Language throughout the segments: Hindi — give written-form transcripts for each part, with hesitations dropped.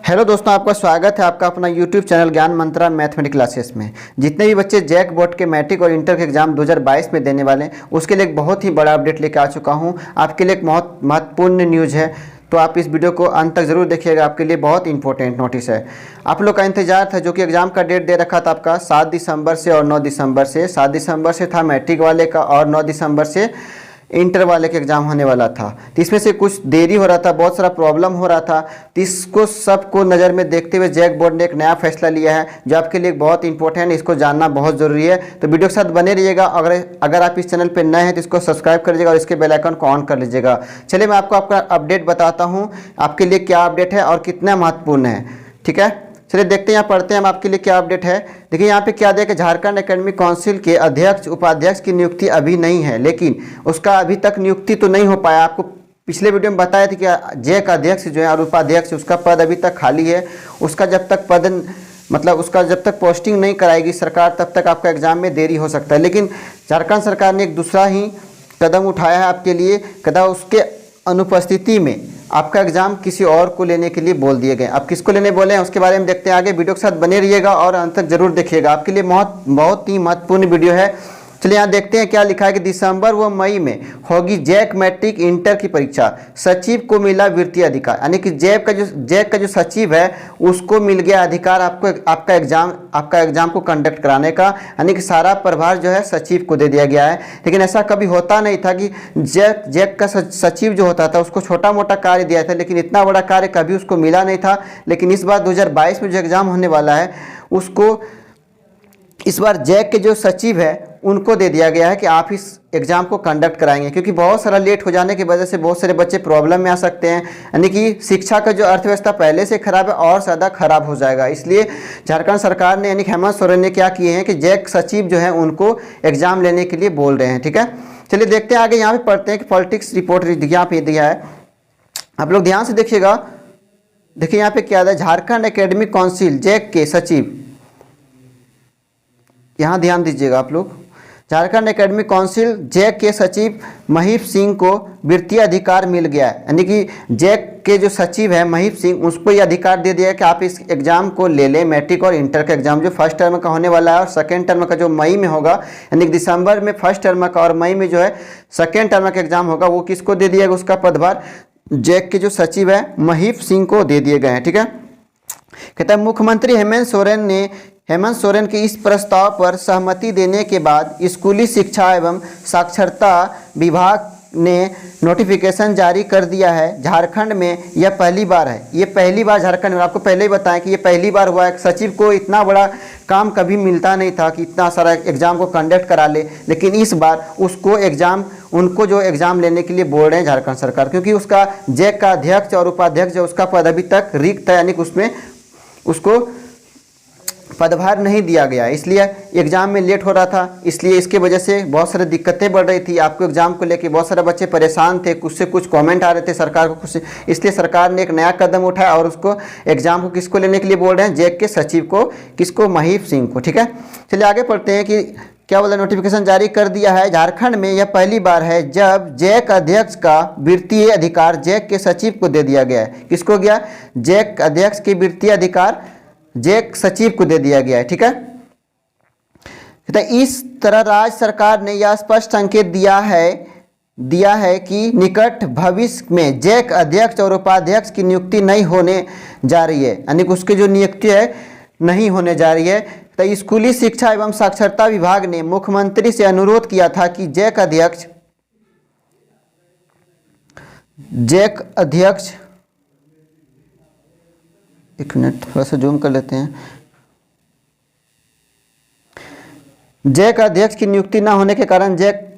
हेलो दोस्तों, आपका स्वागत है आपका अपना यूट्यूब चैनल ज्ञान मंत्रा मैथमेटिक्स क्लासेस में। जितने भी बच्चे जैक बोर्ड के मैट्रिक और इंटर के एग्जाम 2022 में देने वाले हैं उसके लिए एक बहुत ही बड़ा अपडेट लेकर आ चुका हूं। आपके लिए एक बहुत महत्वपूर्ण न्यूज़ है, तो आप इस वीडियो को अंत तक जरूर देखिएगा। आपके लिए बहुत इंपॉर्टेंट नोटिस है। आप लोग का इंतजार था, जो कि एग्जाम का डेट दे रखा था आपका 7 दिसंबर से और 9 दिसंबर से। 7 दिसंबर से था मैट्रिक वाले का और 9 दिसंबर से इंटर वाले का एग्ज़ाम होने वाला था। तो इसमें से कुछ देरी हो रहा था, बहुत सारा प्रॉब्लम हो रहा था। तो इसको सबको नज़र में देखते हुए जैक बोर्ड ने एक नया फैसला लिया है, जो आपके लिए बहुत इंपॉर्टेंट है। इसको जानना बहुत ज़रूरी है, तो वीडियो के साथ बने रहिएगा। अगर आप इस चैनल पर नए हैं तो इसको सब्सक्राइब कर लीजिएगा और इसके बेल आइकन को ऑन कर लीजिएगा। चलिए मैं आपको आपका अपडेट बताता हूँ, आपके लिए क्या अपडेट है और कितना महत्वपूर्ण है। ठीक है, चलिए देखते हैं, यहाँ पढ़ते हैं हम आपके लिए क्या अपडेट है। देखिए यहाँ पे क्या दिया कि झारखंड एकेडमिक काउंसिल के अध्यक्ष उपाध्यक्ष की नियुक्ति अभी नहीं है, लेकिन उसका अभी तक नियुक्ति तो नहीं हो पाया। आपको पिछले वीडियो में बताया था कि जैक अध्यक्ष जो है और उपाध्यक्ष, उसका पद अभी तक खाली है। उसका जब तक पोस्टिंग नहीं कराएगी सरकार, तब तक आपका एग्जाम में देरी हो सकता है। लेकिन झारखंड सरकार ने एक दूसरा ही कदम उठाया है आपके लिए। उसके अनुपस्थिति में आपका एग्जाम किसी और को लेने के लिए बोल दिए गए। अब किसको लेने बोले हैं उसके बारे में देखते हैं आगे। वीडियो के साथ बने रहिएगा और अंत तक जरूर देखिएगा, आपके लिए बहुत ही महत्वपूर्ण वीडियो है। चलिए यहाँ देखते हैं क्या लिखा है कि दिसंबर व मई में होगी जैक मैट्रिक इंटर की परीक्षा, सचिव को मिला वित्तीय अधिकार। यानी कि जैक का जो सचिव है उसको मिल गया अधिकार आपका एग्जाम को कंडक्ट कराने का। यानी कि सारा प्रभार जो है सचिव को दे दिया गया है। लेकिन ऐसा कभी होता नहीं था कि जैक का सचिव जो होता था उसको छोटा मोटा कार्य दिया था, लेकिन इतना बड़ा कार्य कभी उसको मिला नहीं था। लेकिन इस बार 2022 में जो एग्जाम होने वाला है उसको इस बार जैक के जो सचिव है उनको दे दिया गया है कि आप इस एग्ज़ाम को कंडक्ट कराएंगे, क्योंकि बहुत सारा लेट हो जाने की वजह से बहुत सारे बच्चे प्रॉब्लम में आ सकते हैं। यानी कि शिक्षा का जो अर्थव्यवस्था पहले से खराब है और ज़्यादा खराब हो जाएगा। इसलिए झारखंड सरकार ने यानी कि हेमंत सोरेन ने क्या किए हैं कि जैक सचिव जो है उनको एग्ज़ाम लेने के लिए बोल रहे हैं। ठीक है, चलिए देखते हैं आगे। यहाँ पे पढ़ते हैं कि पॉलिटिक्स रिपोर्ट यहाँ पे दिया है, आप लोग ध्यान से देखिएगा। देखिए यहाँ पे क्या है, झारखंड एकेडमिक काउंसिल जैक के सचिव, यहाँ ध्यान दीजिएगा आप लोग। झारखंड एकेडमिक काउंसिल जैक के सचिव महीप सिंह को वित्तीय अधिकार मिल गया है। यानी कि जैक के जो सचिव है महीप सिंह, उसको ये अधिकार दे दिया है कि आप इस एग्जाम को ले लें। मैट्रिक और इंटर का एग्जाम जो फर्स्ट टर्म का होने वाला है और सेकेंड टर्म का जो मई में होगा, यानी कि दिसंबर में फर्स्ट टर्म का और मई में जो है सेकेंड टर्म का एग्जाम होगा, वो किसको दे दिया गया, उसका पदभार जैक के जो सचिव है महीप सिंह को दे दिए गए हैं। ठीक है, कहता है मुख्यमंत्री हेमंत सोरेन के इस प्रस्ताव पर सहमति देने के बाद स्कूली शिक्षा एवं साक्षरता विभाग ने नोटिफिकेशन जारी कर दिया है। झारखंड में यह पहली बार है, ये पहली बार झारखंड में, आपको पहले ही बताएं कि ये पहली बार हुआ है। सचिव को इतना बड़ा काम कभी मिलता नहीं था कि इतना सारा एग्जाम को कंडक्ट करा ले, लेकिन इस बार उनको जो एग्ज़ाम लेने के लिए बोल रहे हैं झारखंड सरकार, क्योंकि उसका जैक का अध्यक्ष और उपाध्यक्ष जो उसका पद अभी तक रिक्त है, यानी कि उसमें उसको पदभार नहीं दिया गया, इसलिए एग्ज़ाम में लेट हो रहा था। इसलिए इसके वजह से बहुत सारी दिक्कतें बढ़ रही थी। आपको एग्ज़ाम को लेके बहुत सारे बच्चे परेशान थे, कुछ से कुछ कमेंट आ रहे थे सरकार को कुछ, इसलिए सरकार ने एक नया कदम उठाया और उसको एग्ज़ाम को किसको लेने के लिए बोल रहे हैं, जैक के सचिव को, किसको, महीप सिंह को। ठीक है, चलिए आगे पढ़ते हैं कि क्या बोला, नोटिफिकेशन जारी कर दिया है। झारखंड में यह पहली बार है जब जैक अध्यक्ष का वित्तीय अधिकार जैक के सचिव को दे दिया गया है। किसको गया, जैक अध्यक्ष के वित्तीय अधिकार जैक सचिव को दे दिया गया है। ठीक है, तो इस तरह राज्य सरकार ने यह स्पष्ट संकेत दिया है कि निकट भविष्य में जैक अध्यक्ष और उपाध्यक्ष की नियुक्ति नहीं होने जा रही है, यानी कि उसकी जो नियुक्ति है नहीं होने जा रही है। तो स्कूली शिक्षा एवं साक्षरता विभाग ने मुख्यमंत्री से अनुरोध किया था कि जैक अध्यक्ष एक मिनट थोड़ा सा जूम कर लेते हैं। जैक अध्यक्ष की नियुक्ति न होने के कारण जैक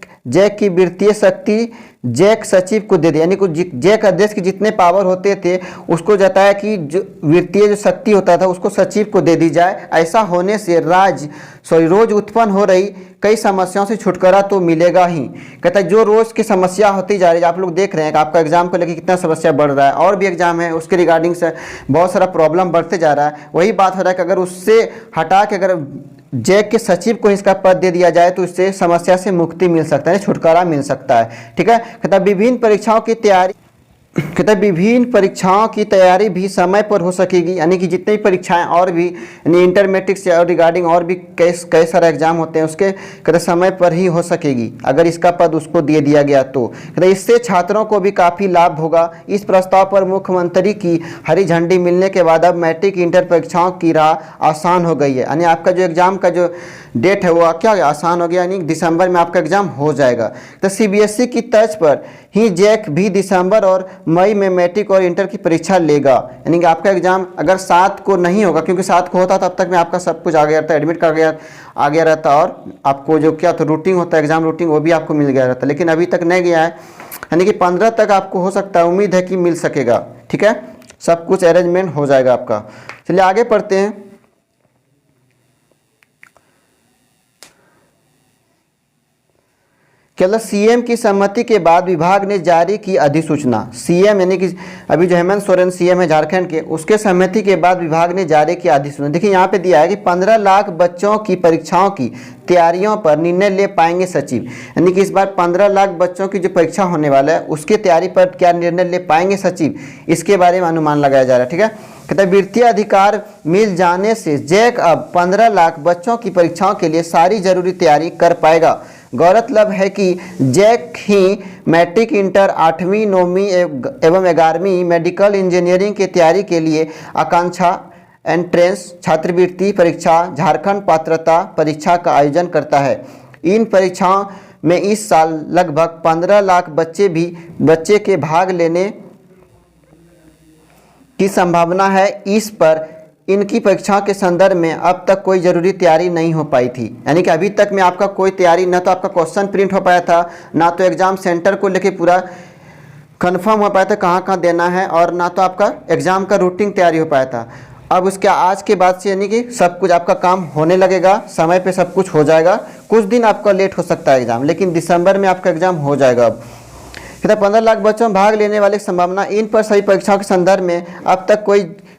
की वित्तीय शक्ति जैक सचिव को दे दी, यानी कि जैक अध्यक्ष की जितने पावर होते थे उसको जताया कि जो वित्तीय जो शक्ति होता था उसको सचिव को दे दी जाए। ऐसा होने से रोज उत्पन्न हो रही कई समस्याओं से छुटकारा तो मिलेगा ही। कहता है जो रोज़ की समस्या होती जा रही है, आप लोग देख रहे हैं कि आपका एग्जाम को लेकर कितना समस्या बढ़ रहा है, और भी एग्जाम है उसके रिगार्डिंग से बहुत सारा प्रॉब्लम बढ़ते जा रहा है। वही बात हो रहा है कि अगर उससे हटा के अगर जैक के सचिव को इसका पद दे दिया जाए तो इससे समस्या से मुक्ति मिल सकता है, छुटकारा मिल सकता है। ठीक है, कहता विभिन्न परीक्षाओं की तैयारी कहता है विभिन्न परीक्षाओं की तैयारी भी समय पर हो सकेगी, यानी कि जितनी भी परीक्षाएं और भी यानी इंटर मैट्रिक से और रिगार्डिंग और भी कई सारे एग्जाम होते हैं उसके कहते समय पर ही हो सकेगी अगर इसका पद उसको दे दिया गया तो। कहते इससे छात्रों को भी काफ़ी लाभ होगा। इस प्रस्ताव पर मुख्यमंत्री की हरी झंडी मिलने के बाद अब मैट्रिक इंटर परीक्षाओं की राह आसान हो गई है, यानी आपका जो एग्जाम का जो डेट है वो क्या आसान हो गया, यानी दिसंबर में आपका एग्जाम हो जाएगा। तो सीबीएसई की तर्ज पर ही जैक भी दिसंबर और मई में मैट्रिक और इंटर की परीक्षा लेगा, यानी कि आपका एग्जाम अगर 7 को नहीं होगा, क्योंकि 7 को होता तब तक में आपका सब कुछ आ गया रहता, एडमिट कार्ड आ गया रहता और आपको जो क्या तो रूटीन होता है एग्जाम रूटीन वो भी आपको मिल गया रहता, लेकिन अभी तक नहीं गया है, यानी कि 15 तक आपको हो सकता है, उम्मीद है कि मिल सकेगा। ठीक है, सब कुछ अरेंजमेंट हो जाएगा आपका। चलिए आगे पढ़ते हैं। केवल सीएम की सहमति के बाद विभाग ने जारी की अधिसूचना। सीएम यानी कि अभी जो हेमंत सोरेन सीएम है झारखंड के, उसके सहमति के बाद विभाग ने जारी की अधिसूचना। देखिए यहाँ पे दिया है कि 15 लाख बच्चों की परीक्षाओं की तैयारियों पर निर्णय ले पाएंगे सचिव, यानी कि इस बार 15 लाख बच्चों की जो परीक्षा होने वाला है उसकी तैयारी पर क्या निर्णय ले पाएंगे सचिव, इसके बारे में अनुमान लगाया जा रहा है। ठीक है, कहते हैं वित्तीय अधिकार मिल जाने से जैक अब 15 लाख बच्चों की परीक्षाओं के लिए सारी जरूरी तैयारी कर पाएगा। गौरतलब है कि जैक ही मैट्रिक इंटर 8वीं 9वीं एवं 11वीं मेडिकल इंजीनियरिंग की तैयारी के लिए आकांक्षा एंट्रेंस छात्रवृत्ति परीक्षा झारखंड पात्रता परीक्षा का आयोजन करता है। इन परीक्षाओं में इस साल लगभग 15 लाख बच्चे के भाग लेने की संभावना है। इस पर इनकी परीक्षाओं के संदर्भ में अब तक कोई ज़रूरी तैयारी नहीं हो पाई थी, यानी कि अभी तक में आपका कोई तैयारी, ना तो आपका क्वेश्चन प्रिंट हो पाया था, ना तो एग्ज़ाम सेंटर को लेके पूरा कंफर्म हो पाया था कहाँ कहाँ देना है, और ना तो आपका एग्ज़ाम का रूटीन तैयारी हो पाया था। अब उसके आज के बाद से यानी कि सब कुछ आपका काम होने लगेगा, समय पे सब कुछ हो जाएगा। कुछ दिन आपका लेट हो सकता है एग्ज़ाम, लेकिन दिसंबर में आपका एग्ज़ाम हो जाएगा। अब कहता 15 लाख बच्चों में भाग लेने वाले की संभावना, इन पर सभी परीक्षाओं के संदर्भ में अब तक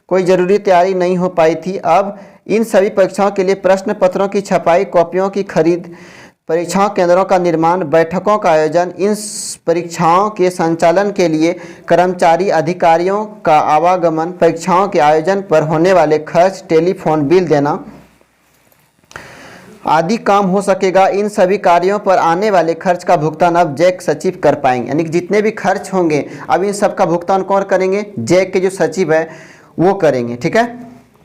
कोई ज़रूरी तैयारी नहीं हो पाई थी। अब इन सभी परीक्षाओं के लिए प्रश्न पत्रों की छपाई, कॉपियों की खरीद, परीक्षाओं केंद्रों का निर्माण, बैठकों का आयोजन, इन परीक्षाओं के संचालन के लिए कर्मचारी अधिकारियों का आवागमन, परीक्षाओं के आयोजन पर होने वाले खर्च, टेलीफोन बिल देना आदि काम हो सकेगा। इन सभी कार्यों पर आने वाले खर्च का भुगतान अब जैक सचिव कर पाएंगे, यानी कि जितने भी खर्च होंगे अब इन सब का भुगतान कौन करेंगे, जैक के जो सचिव है वो करेंगे। ठीक है,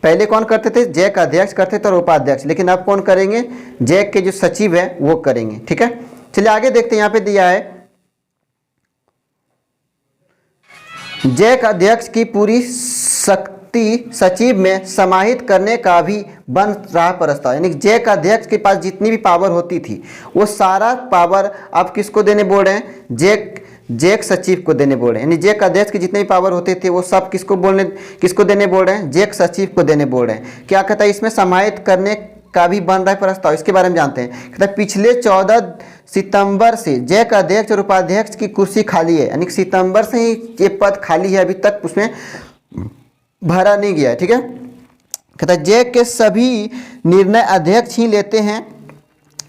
पहले कौन करते थे, जैक अध्यक्ष करते थे और उपाध्यक्ष, लेकिन अब कौन करेंगे, जैक के जो सचिव है वो करेंगे। ठीक है, चलिए आगे देखते हैं। यहाँ पे दिया है जैक अध्यक्ष की पूरी शक्ति सचिव में समाहित करने का भी बन रहा प्रस्ताव, यानी जैक अध्यक्ष के पास जितनी भी पावर होती थी वो सारा पावर अब किसको देने बोल रहे हैं, जैक सचिव को देने बोल रहे हैं। यानी जैक अध्यक्ष की जितने भी पावर होते थे वो सब किसको देने बोल रहे हैं, जैक सचिव को देने बोल रहे हैं। क्या कहता है, इसमें समाहित करने का भी बन रहा है प्रस्ताव, इसके बारे में जानते हैं। कहता है पिछले 14 सितंबर से जैक अध्यक्ष और उपाध्यक्ष की कुर्सी खाली है, यानी सितंबर से ही ये पद खाली है, अभी तक उसमें भरा नहीं गया है। ठीक है, कहता है जैक के सभी निर्णय अध्यक्ष ही लेते हैं।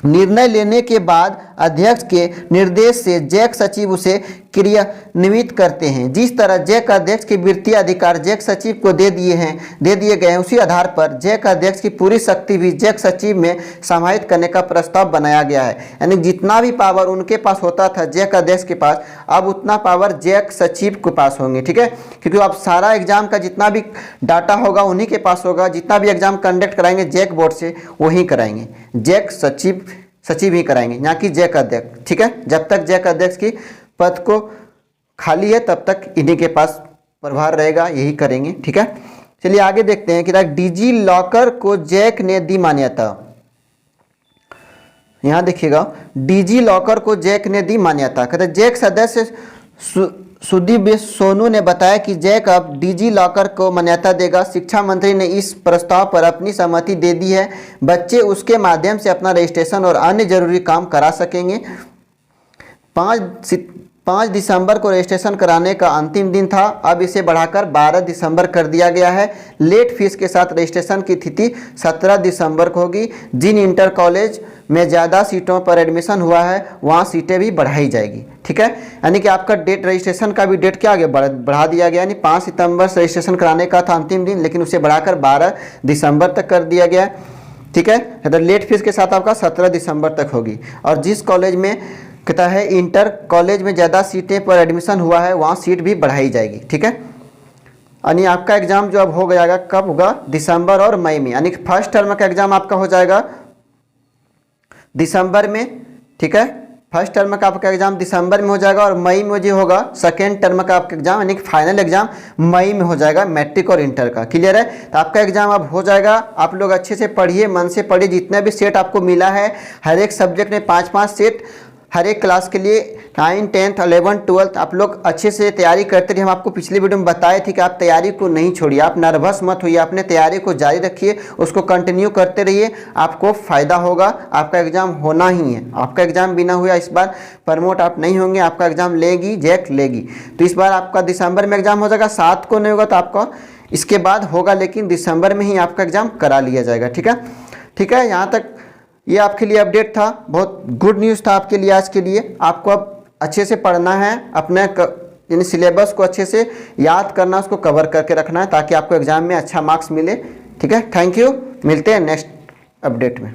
निर्णय लेने के बाद अध्यक्ष के निर्देश से जैक सचिव उसे क्रियान्वित करते हैं। जिस तरह जैक अध्यक्ष के वित्तीय अधिकार जैक सचिव को दे दिए गए हैं, उसी आधार पर जैक अध्यक्ष की पूरी शक्ति भी जैक सचिव में समाहित करने का प्रस्ताव बनाया गया है। यानी जितना भी पावर उनके पास होता था जैक अध्यक्ष के पास, अब उतना पावर जैक सचिव के पास होंगे। ठीक है, क्योंकि अब सारा एग्जाम का जितना भी डाटा होगा उन्हीं के पास होगा, जितना भी एग्जाम कंडक्ट कराएंगे जैक बोर्ड से वही कराएंगे, जैक सचिव ही कराएंगे, ना कि जैक अध्यक्ष। ठीक है, जब तक जैक अध्यक्ष की पद को खाली है तब तक इन्हीं के पास प्रभार रहेगा, यही करेंगे। ठीक है, चलिए आगे देखते हैं कि डिजी लॉकर को जैक ने दी मान्यता। यहां देखिएगा, डिजी लॉकर को जैक ने दी मान्यता। कहते जैक सदस्य सुदीप सोनू ने बताया कि जैक अब डिजी लॉकर को मान्यता देगा। शिक्षा मंत्री ने इस प्रस्ताव पर अपनी सहमति दे दी है। बच्चे उसके माध्यम से अपना रजिस्ट्रेशन और अन्य जरूरी काम करा सकेंगे। 5 दिसंबर को रजिस्ट्रेशन कराने का अंतिम दिन था, अब इसे बढ़ाकर 12 दिसंबर कर दिया गया है। लेट फीस के साथ रजिस्ट्रेशन की तिथि 17 दिसंबर को होगी। जिन इंटर कॉलेज में ज़्यादा सीटों पर एडमिशन हुआ है वहाँ सीटें भी बढ़ाई जाएगी। ठीक है, यानी कि आपका डेट रजिस्ट्रेशन का भी डेट क्या आ गया, बढ़ा दिया गया। यानी 5 सितंबर से रजिस्ट्रेशन कराने का था अंतिम दिन, लेकिन उसे बढ़ाकर 12 दिसंबर तक कर दिया गया। ठीक है, तो लेट फीस के साथ आपका 17 दिसंबर तक होगी। और जिस कॉलेज में कहता है इंटर कॉलेज में ज़्यादा सीटें पर एडमिशन हुआ है वहाँ सीट भी बढ़ाई जाएगी। ठीक है, यानी आपका एग्ज़ाम जो अब हो जाएगा कब होगा, दिसंबर और मई में। यानी कि फर्स्ट टर्म का एग्ज़ाम आपका हो जाएगा दिसंबर में। ठीक है, फर्स्ट टर्म का आपका एग्जाम दिसंबर में हो जाएगा और मई में जो होगा सेकेंड टर्म का आपका एग्जाम यानी कि फाइनल एग्जाम मई में हो जाएगा, मैट्रिक और इंटर का। क्लियर है, तो आपका एग्जाम अब हो जाएगा। आप लोग अच्छे से पढ़िए, मन से पढ़िए। जितने भी सेट आपको मिला है हर एक सब्जेक्ट में 5-5 सेट हर एक क्लास के लिए 9, 10, 11, 12 आप लोग अच्छे से तैयारी करते रहिए। हम आपको पिछले वीडियो में बताए थे कि आप तैयारी को नहीं छोड़िए, आप नर्वस मत होइए, अपने तैयारी को जारी रखिए, उसको कंटिन्यू करते रहिए, आपको फ़ायदा होगा। आपका एग्ज़ाम होना ही है, आपका एग्ज़ाम बिना हुआ इस बार प्रमोट आप नहीं होंगे, आपका एग्ज़ाम लेगी जैक लेगी। तो इस बार आपका दिसंबर में एग्ज़ाम हो जाएगा, 7 को नहीं होगा तो आपका इसके बाद होगा, लेकिन दिसंबर में ही आपका एग्ज़ाम करा लिया जाएगा। ठीक है, ठीक है, यहाँ तक ये आपके लिए अपडेट था, बहुत गुड न्यूज़ था आपके लिए आज के लिए। आपको अब अच्छे से पढ़ना है, अपने यानी सिलेबस को अच्छे से याद करना, उसको कवर करके रखना है ताकि आपको एग्ज़ाम में अच्छा मार्क्स मिले। ठीक है, थैंक यू, मिलते हैं नेक्स्ट अपडेट में।